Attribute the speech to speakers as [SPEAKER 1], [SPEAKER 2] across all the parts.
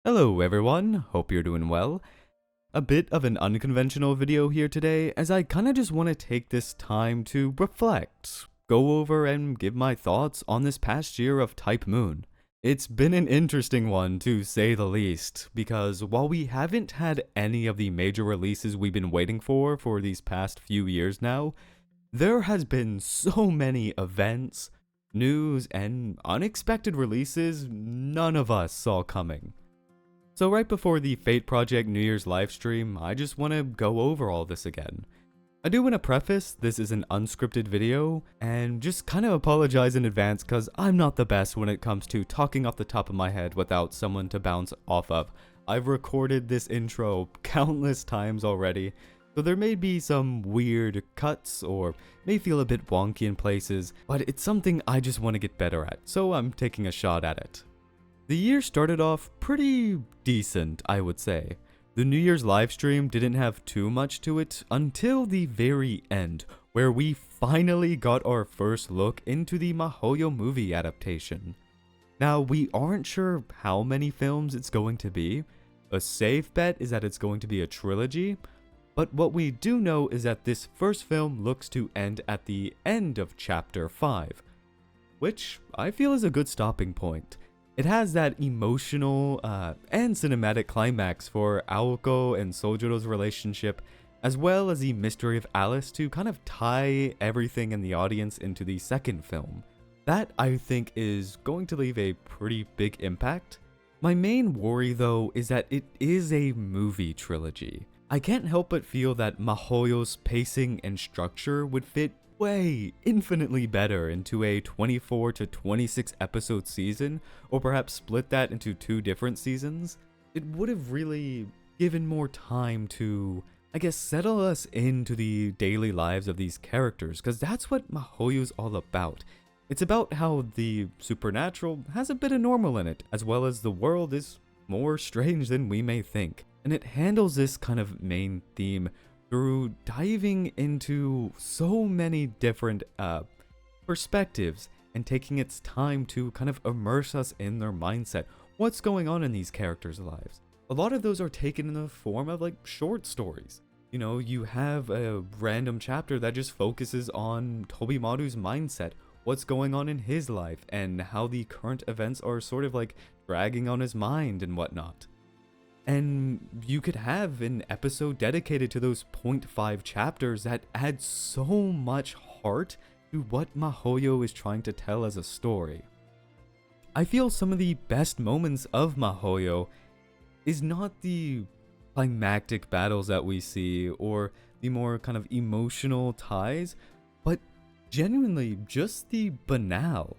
[SPEAKER 1] Hello everyone, hope you're doing well. A bit of an unconventional video here today, as I kinda just want to take this time to reflect, go over and give my thoughts on this past year of Type Moon. It's been an interesting one to say the least, because while we haven't had any of the major releases we've been waiting for these past few years now, there has been so many events, news, and unexpected releases none of us saw coming. So right before the Fate Project New Year's livestream, I just want to go over all this again. I do want to preface this is an unscripted video, and just kind of apologize in advance cause I'm not the best when it comes to talking off the top of my head without someone to bounce off of. I've recorded this intro countless times already, so there may be some weird cuts or may feel a bit wonky in places, but it's something I just want to get better at, so I'm taking a shot at it. The year started off pretty decent, I would say. The New Year's livestream didn't have too much to it until the very end, where we finally got our first look into the Maho movie adaptation. Now, we aren't sure how many films it's going to be. A safe bet is that it's going to be a trilogy, but what we do know is that this first film looks to end at the end of Chapter 5, which I feel is a good stopping point. It has that emotional and cinematic climax for Aoko and Sojiro's relationship, as well as the mystery of Alice to kind of tie everything in the audience into the second film. That, I think, is going to leave a pretty big impact. My main worry, though, is that it is a movie trilogy. I can't help but feel that Mahoyo's pacing and structure would fit infinitely better into a 24 to 26 episode season, or perhaps split that into 2 different seasons. It would have really given more time to, I guess, settle us into the daily lives of these characters, because that's what Mahoyo's all about. It's about how the supernatural has a bit of normal in it, as well as the world is more strange than we may think. And it handles this kind of main theme through diving into so many different perspectives and taking its time to kind of immerse us in their mindset. What's going on in these characters' lives? A lot of those are taken in the form of like short stories. You know, you have a random chapter that just focuses on Tobimaru's mindset, what's going on in his life, and how the current events are sort of like dragging on his mind and whatnot. And you could have an episode dedicated to those 0.5 chapters that add so much heart to what Mahoyo is trying to tell as a story. I feel some of the best moments of Mahoyo is not the climactic battles that we see or the more kind of emotional ties, but genuinely just the banal.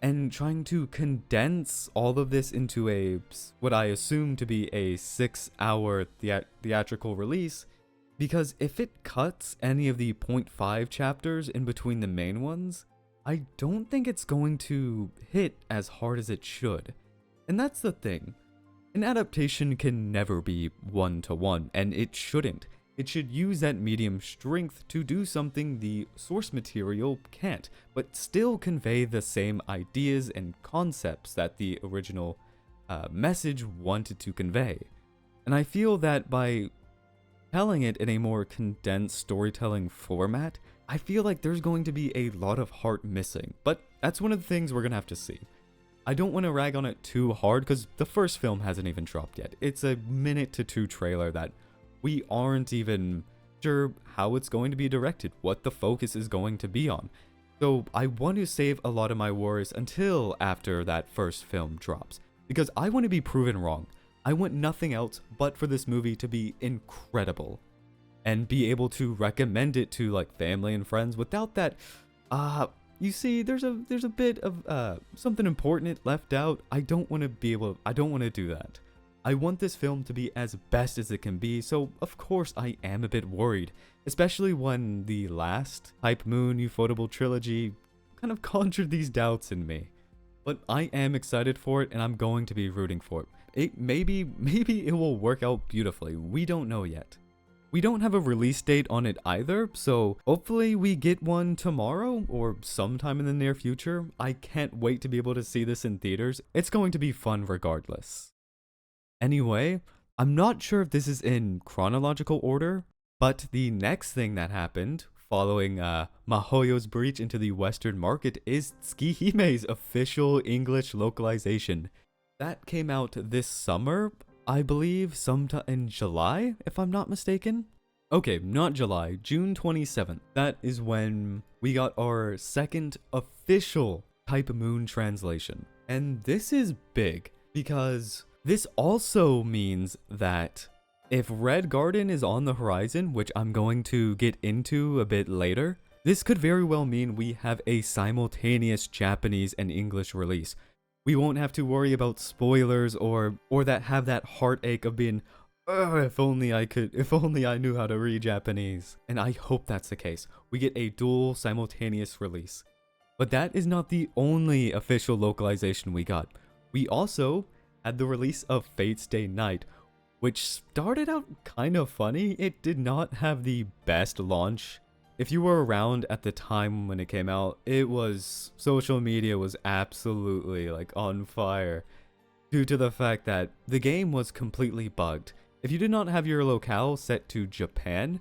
[SPEAKER 1] And trying to condense all of this into what I assume to be a 6-hour theatrical release, because if it cuts any of the 0.5 chapters in between the main ones, I don't think it's going to hit as hard as it should. And that's the thing. An adaptation can never be one-to-one, and it shouldn't. It should use that medium strength to do something the source material can't, but still convey the same ideas and concepts that the original message wanted to convey. And I feel that by telling it in a more condensed storytelling format, I feel like there's going to be a lot of heart missing, but that's one of the things we're gonna have to see. I don't want to rag on it too hard because the first film hasn't even dropped yet. It's a minute to 2 trailer that we aren't even sure how it's going to be directed, what the focus is going to be on. So I want to save a lot of my worries until after that first film drops, because I want to be proven wrong. I want nothing else but for this movie to be incredible and be able to recommend it to like family and friends without that, you see, there's a bit of something important left out. I don't want to do that. I want this film to be as best as it can be, so of course I am a bit worried, especially when the last Type Moon Ufotable trilogy kind of conjured these doubts in me. But I am excited for it, and I'm going to be rooting for it. Maybe it will work out beautifully. We don't know yet. We don't have a release date on it either, so hopefully we get one tomorrow or sometime in the near future. I can't wait to be able to see this in theaters. It's going to be fun regardless. Anyway, I'm not sure if this is in chronological order, but the next thing that happened following Mahoyo's breach into the Western market is Tsukihime's official English localization. That came out this summer, I believe, sometime in July, if I'm not mistaken. Okay, not July, June 27th. That is when we got our second official Type Moon translation. And this is big because this also means that if Red Garden is on the horizon, which I'm going to get into a bit later, this could very well mean we have a simultaneous Japanese and English release. We won't have to worry about spoilers or that have that heartache of being, if only I knew how to read Japanese. And I hope that's the case. We get a dual simultaneous release. But that is not the only official localization we got. We also had the release of Fate Stay Night, which started out kind of funny. It did not have the best launch. If you were around at the time when it came out, social media was absolutely like on fire due to the fact that the game was completely bugged. If you did not have your locale set to Japan,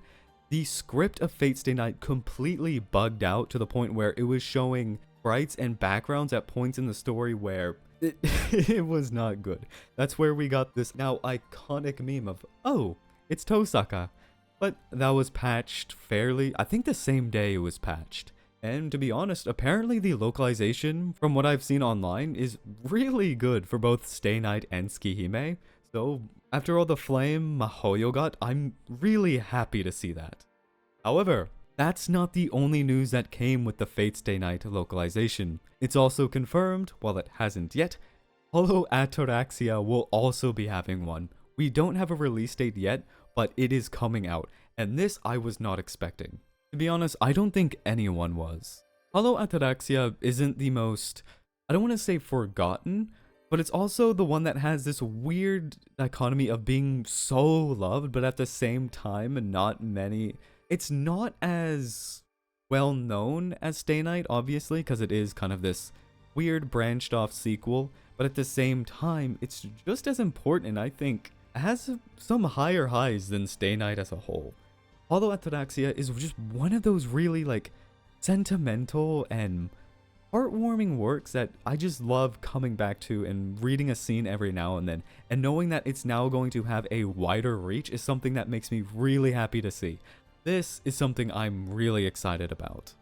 [SPEAKER 1] the script of Fate Stay Night completely bugged out to the point where it was showing sprites and backgrounds at points in the story where it was not good. That's where we got this now iconic meme of, oh, it's Tosaka. But that was patched fairly, I think the same day it was patched. And to be honest, apparently the localization, from what I've seen online, is really good for both Stay Night and Tsukihime. So after all the flame Mahoyo got, I'm really happy to see that. However, that's not the only news that came with the Fate Stay Night localization. It's also confirmed, while it hasn't yet, Hollow Ataraxia will also be having one. We don't have a release date yet, but it is coming out, and this I was not expecting. To be honest, I don't think anyone was. Hollow Ataraxia isn't the most, I don't want to say forgotten, but it's also the one that has this weird dichotomy of being so loved, but at the same time, not many. It's not as well known as Stay Night, obviously, because it is kind of this weird branched off sequel, but at the same time, it's just as important, I think. It has some higher highs than Stay Night as a whole. Hollow Ataraxia is just one of those really like sentimental and heartwarming works that I just love coming back to and reading a scene every now and then, and knowing that it's now going to have a wider reach is something that makes me really happy to see. This is something I'm really excited about.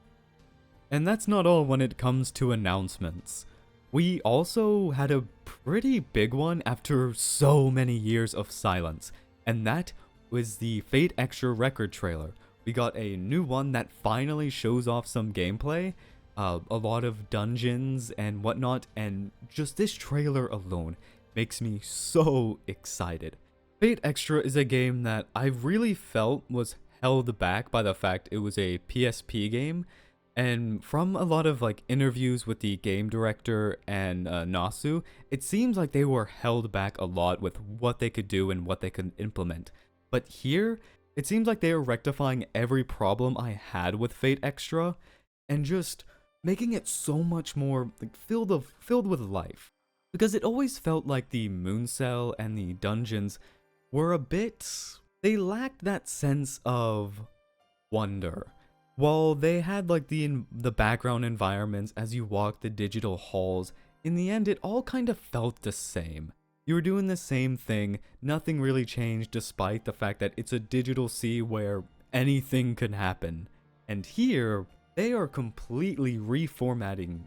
[SPEAKER 1] And that's not all when it comes to announcements. We also had a pretty big one after so many years of silence, and that was the Fate Extra record trailer. We got a new one that finally shows off some gameplay, a lot of dungeons and whatnot, and just this trailer alone makes me so excited. Fate Extra is a game that I really felt was held back by the fact it was a PSP game, and from a lot of like interviews with the game director and Nasu, it seems like they were held back a lot with what they could do and what they could implement. But here, it seems like they are rectifying every problem I had with Fate Extra, and just making it so much more like, filled with life. Because it always felt like the Moon Cell and the dungeons were a bit, they lacked that sense of wonder. While they had like the background environments as you walked the digital halls, in the end it all kind of felt the same. You were doing the same thing, nothing really changed despite the fact that it's a digital sea where anything could happen. And here, they are completely reformatting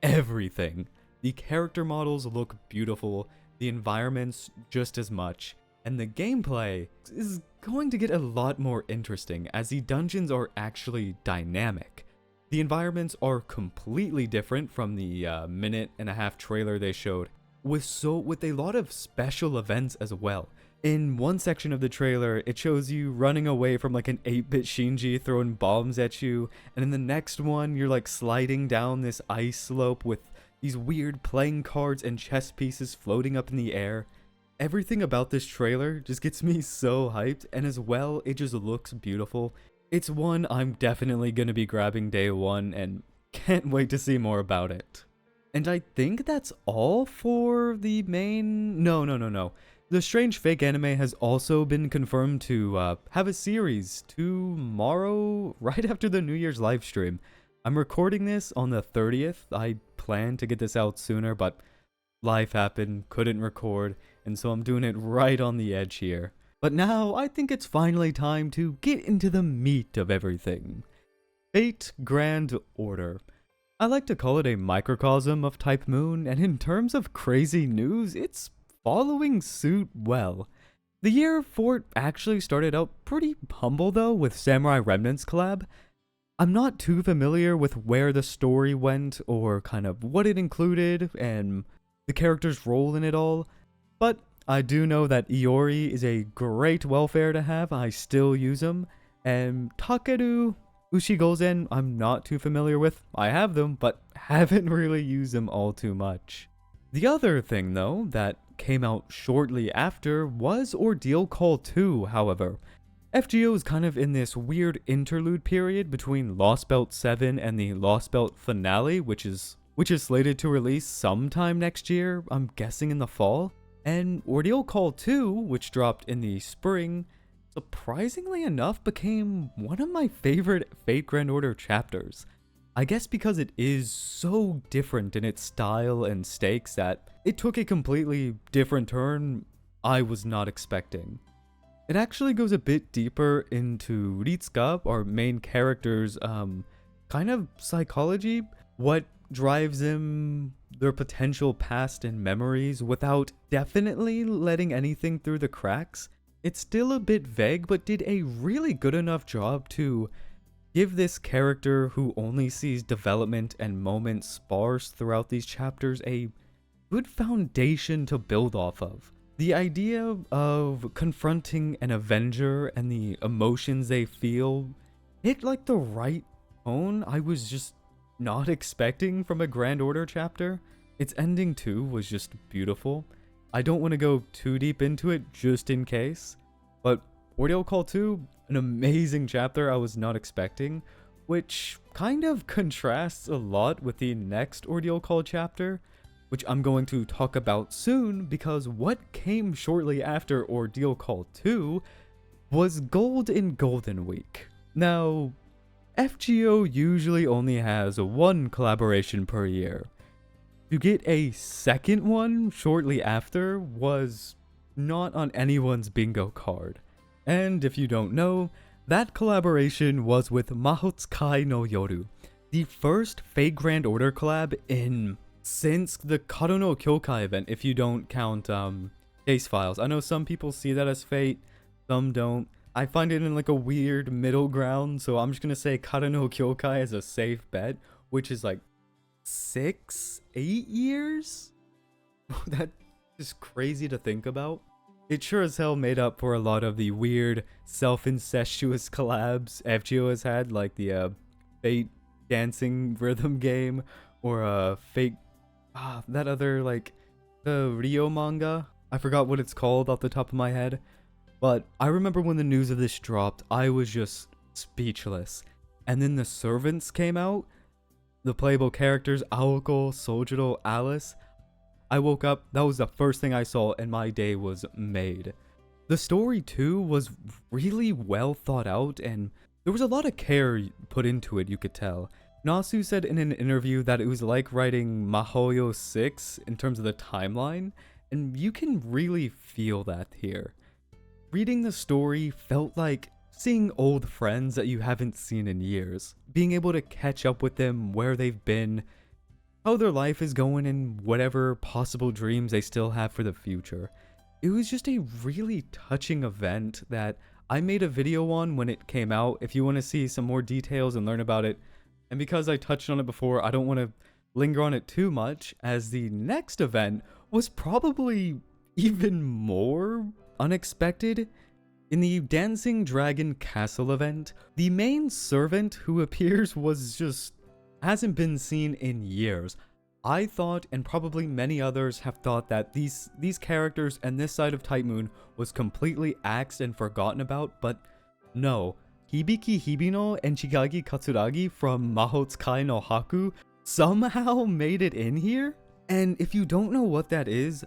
[SPEAKER 1] everything. The character models look beautiful, the environments just as much, and the gameplay is going to get a lot more interesting as the dungeons are actually dynamic. The environments are completely different from the minute-and-a-half trailer they showed, with a lot of special events as well. In one section of the trailer, it shows you running away from like an 8-bit Shinji throwing bombs at you, and in the next one, you're like sliding down this ice slope with these weird playing cards and chess pieces floating up in the air. Everything about this trailer just gets me so hyped, and as well, it just looks beautiful. It's one I'm definitely gonna be grabbing day one, and can't wait to see more about it. And I think that's all for the main... No. The strange fake anime has also been confirmed to have a series tomorrow, right after the New Year's live stream. I'm recording this on the 30th. I planned to get this out sooner, but life happened, couldn't record, and so I'm doing it right on the edge here. But now I think it's finally time to get into the meat of everything. Fate Grand Order. I like to call it a microcosm of Type Moon, and in terms of crazy news, it's following suit well. The year for it actually started out pretty humble though, with Samurai Remnants collab. I'm not too familiar with where the story went or kind of what it included and the character's role in it all, but I do know that Iori is a great welfare to have. I still use him, and Takeru Ushigozen I'm not too familiar with. I have them, but haven't really used them all too much. The other thing though that came out shortly after was Ordeal Call 2, however. FGO is kind of in this weird interlude period between Lost Belt 7 and the Lost Belt finale, which is slated to release sometime next year, I'm guessing in the fall. And Ordeal Call 2, which dropped in the spring, surprisingly enough became one of my favorite Fate Grand Order chapters. I guess because it is so different in its style and stakes that it took a completely different turn I was not expecting. It actually goes a bit deeper into Ritsuka, our main character's kind of psychology, what drives him, their potential past and memories, without definitely letting anything through the cracks. It's still a bit vague, but did a really good enough job to give this character who only sees development and moments sparse throughout these chapters a good foundation to build off of. The idea of confronting an Avenger and the emotions they feel hit like the right tone I was just not expecting from a Grand Order chapter. Its ending too was just beautiful. I don't want to go too deep into it just in case, but Ordeal Call 2, an amazing chapter I was not expecting, which kind of contrasts a lot with the next Ordeal Call chapter, which I'm going to talk about soon, because what came shortly after Ordeal Call 2 was Gold in Golden Week. Now, FGO usually only has one collaboration per year. To get a second one shortly after was not on anyone's bingo card. And if you don't know, that collaboration was with Mahotsukai no Yoru, the first Fate Grand Order collab since the Karo no Kyokai event, if you don't count case files. I know some people see that as Fate, some don't. I find it in like a weird middle ground, so I'm just gonna say Karo no Kyokai is a safe bet, which is like 6-8 years? That is crazy to think about. It sure as hell made up for a lot of the weird self-incestuous collabs FGO has had, like the Fate dancing rhythm game, or Fate, that other, like, the Rio manga. I forgot what it's called off the top of my head. But I remember when the news of this dropped, I was just speechless. And then the Servants came out, the playable characters, Aoko, Sojiro, Alice. I woke up, that was the first thing I saw, and my day was made. The story too was really well thought out, and there was a lot of care put into it, you could tell. Nasu said in an interview that it was like writing Maho 6 in terms of the timeline, and you can really feel that here. Reading the story felt like seeing old friends that you haven't seen in years, being able to catch up with them where they've been, how their life is going, and whatever possible dreams they still have for the future. It was just a really touching event that I made a video on when it came out if you want to see some more details and learn about it. And because I touched on it before, I don't want to linger on it too much, as the next event was probably even more unexpected. In the Dancing Dragon Castle event, the main servant who appears hasn't been seen in years. I thought, and probably many others have thought, that these characters and this side of Type Moon was completely axed and forgotten about, but no. Hibiki Hibino and Chigagi Katsuragi from Mahotsukai no Haku somehow made it in here. And if you don't know what that is,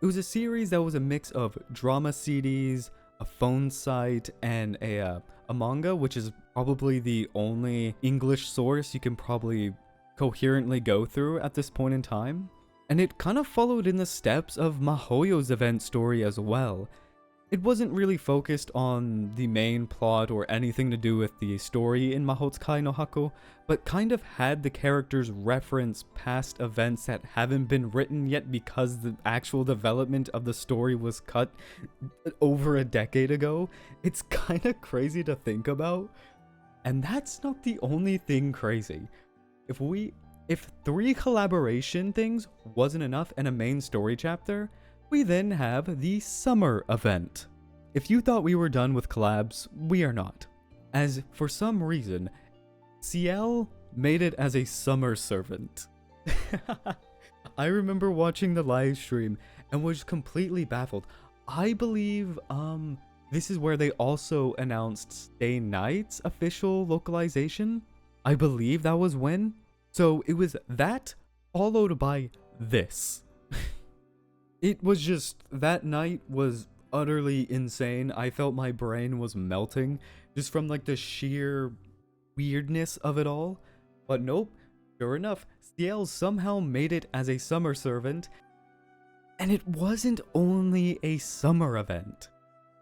[SPEAKER 1] It was a series that was a mix of drama CDs, a phone site, and a manga, which is probably the only English source you can probably coherently go through at this point in time. And it kind of followed in the steps of Mahoyo's event story as well. It wasn't really focused on the main plot or anything to do with the story in Mahotsukai no Hako, but kind of had the characters reference past events that haven't been written yet because the actual development of the story was cut over a decade ago. It's kind of crazy to think about. And that's not the only thing crazy. If 3 collaboration things wasn't enough and a main story chapter, we then have the summer event. If you thought we were done with collabs, we are not. As for some reason, CL made it as a summer servant. I remember watching the live stream and was completely baffled. I believe this is where they also announced Stay Night's official localization. I believe that was when. So it was that followed by this. It was just, that night was utterly insane. I felt my brain was melting just from like the sheer weirdness of it all. But nope, sure enough, CL somehow made it as a summer servant. And it wasn't only a summer event.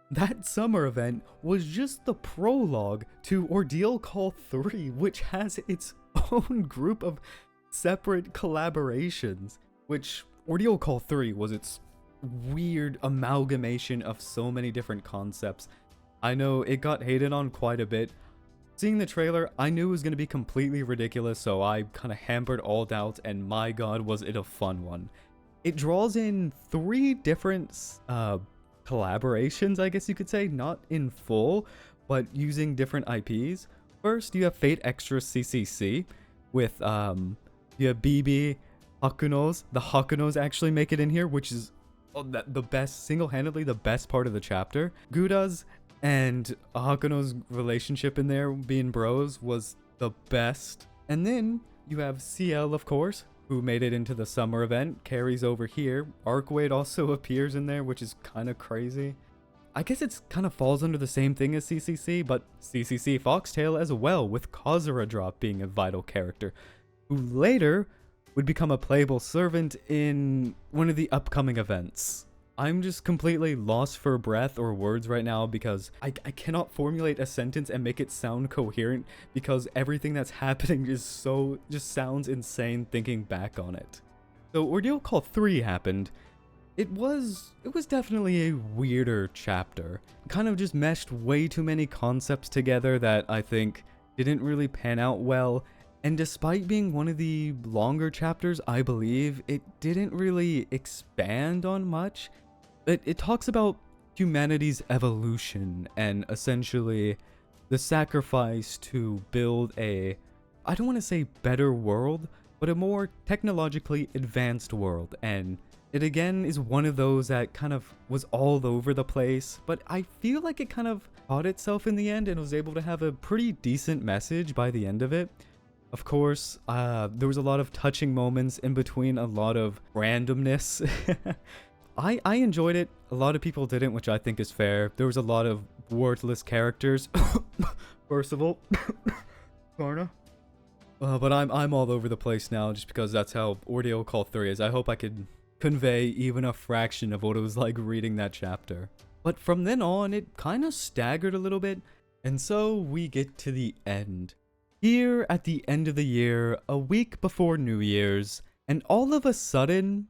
[SPEAKER 1] That summer event was just the prologue to Ordeal Call 3, which has its own group of separate collaborations, which Ordeal Call 3 was its weird amalgamation of so many different concepts. I know it got hated on quite a bit. Seeing the trailer, I knew it was going to be completely ridiculous, so I kind of hampered all doubts, and my god was it a fun one. It draws in 3 different collaborations, I guess you could say, not in full, but using different IPs. First, you have Fate Extra CCC with you have BB, Hakunos. The Hakunos actually make it in here, which is the best, single-handedly the best part of the chapter. Guda's and Hakuno's relationship in there being bros was the best. And then you have CL, of course, who made it into the summer event, carries over here. Arcwade also appears in there, which is kind of crazy. I guess it kind of falls under the same thing as CCC, but CCC Foxtail as well, with Kazura Drop being a vital character, who later would become a playable servant in one of the upcoming events. I'm just completely lost for breath or words right now because I cannot formulate a sentence and make it sound coherent because everything that's happening is just sounds insane thinking back on it. So Ordeal Call 3 happened. It was definitely a weirder chapter. Kind of just meshed way too many concepts together that I think didn't really pan out well. And despite being one of the longer chapters, I believe, it didn't really expand on much. It talks about humanity's evolution and essentially the sacrifice to build I don't want to say better world, but a more technologically advanced world. And it again is one of those that kind of was all over the place, but I feel like it kind of caught itself in the end and was able to have a pretty decent message by the end of it. Of course, there was a lot of touching moments in between, a lot of randomness. I enjoyed it. A lot of people didn't, which I think is fair. There was a lot of wordless characters. Percival. Karna. But I'm all over the place now just because that's how Ordeal Call 3 is. I hope I could convey even a fraction of what it was like reading that chapter. But from then on, it kind of staggered a little bit. And so we get to the end. Here at the end of the year, a week before New Year's, and all of a sudden,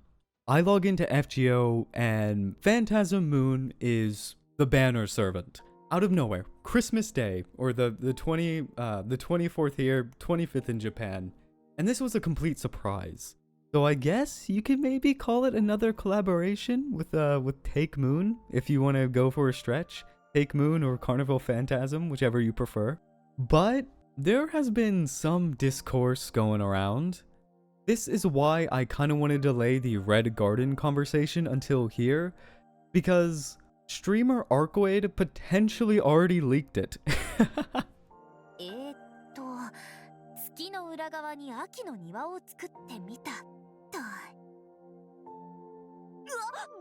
[SPEAKER 1] I log into FGO and Phantasm Moon is the banner servant. Out of nowhere, Christmas Day, or the 24th here, 25th in Japan. And this was a complete surprise. So I guess you could maybe call it another collaboration with Take Moon, if you want to go for a stretch. Take Moon or Carnival Phantasm, whichever you prefer. But there has been some discourse going around. This is why I kind of want to delay the Red Garden conversation until here, because streamer Arcwade potentially already leaked it.
[SPEAKER 2] 月の裏側に秋の庭を作ってみたと。うわ、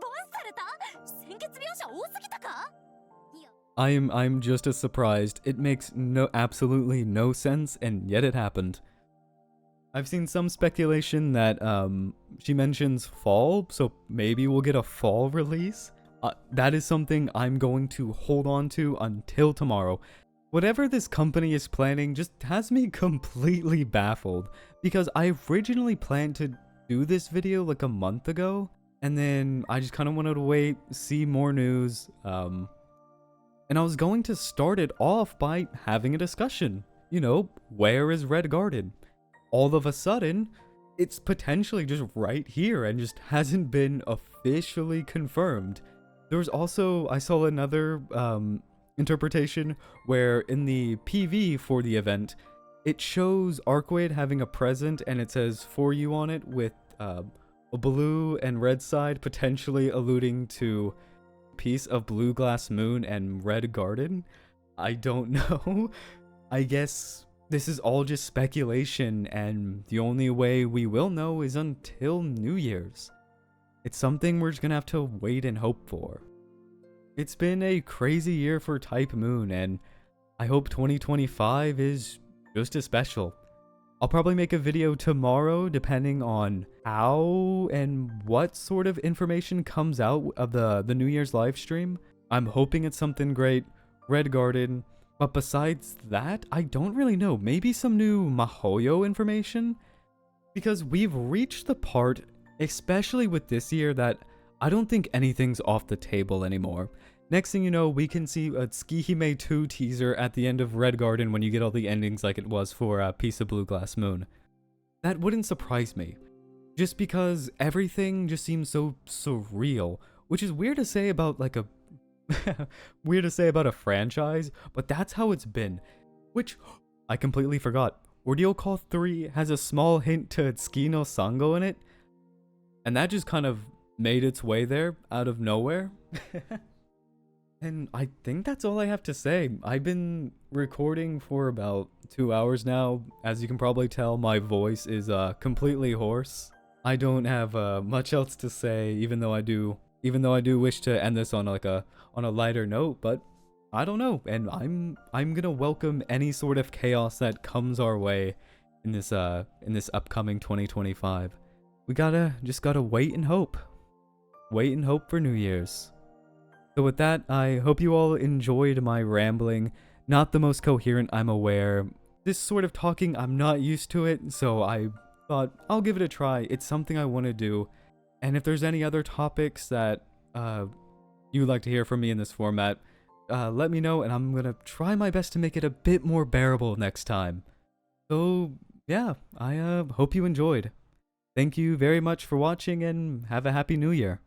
[SPEAKER 2] バれた？鮮血描写多すぎたか？
[SPEAKER 1] I'm just as surprised. It makes absolutely no sense, and yet it happened. I've seen some speculation that she mentions fall, so maybe we'll get a fall release. That is something I'm going to hold on to until tomorrow. Whatever this company is planning just has me completely baffled, because I originally planned to do this video like a month ago, and then I just kind of wanted to wait, see more news, and I was going to start it off by having a discussion. You know, where is Red Garden? All of a sudden, it's potentially just right here and just hasn't been officially confirmed. There was also, I saw another interpretation where in the PV for the event, it shows Arcwade having a present and it says "for you" on it with a blue and red side, potentially alluding to piece of blue glass moon and red garden. I don't know. I guess this is all just speculation, and the only way we will know is until New Year's. It's something we're just gonna have to wait and hope for. It's been a crazy year for Type Moon, and I hope 2025 is just as special. I'll probably make a video tomorrow depending on how and what sort of information comes out of the New Year's live stream. I'm hoping it's something great, Red Garden, but besides that, I don't really know. Maybe some new Maho information? Because we've reached the part, especially with this year, that I don't think anything's off the table anymore. Next thing you know, we can see a Tsukihime 2 teaser at the end of Red Garden when you get all the endings like it was for a Piece of Blue Glass Moon. That wouldn't surprise me, just because everything just seems so surreal, which is weird to say about like a weird to say about a franchise, but that's how it's been. Which I completely forgot. Ordeal Call 3 has a small hint to Tsuki no Sango in it, and that just kind of made its way there out of nowhere. And I think that's all I have to say. I've been recording for about 2 hours now. As you can probably tell, my voice is completely hoarse. I don't have much else to say, even though I do wish to end this on like a lighter note, but I don't know. And I'm gonna welcome any sort of chaos that comes our way in this upcoming 2025. We just gotta wait and hope. Wait and hope for New Year's. So with that, I hope you all enjoyed my rambling. Not the most coherent, I'm aware. This sort of talking, I'm not used to it, so I thought I'll give it a try. It's something I want to do. And if there's any other topics that you'd like to hear from me in this format, let me know, and I'm gonna try my best to make it a bit more bearable next time. So yeah, I hope you enjoyed. Thank you very much for watching, and have a happy new year.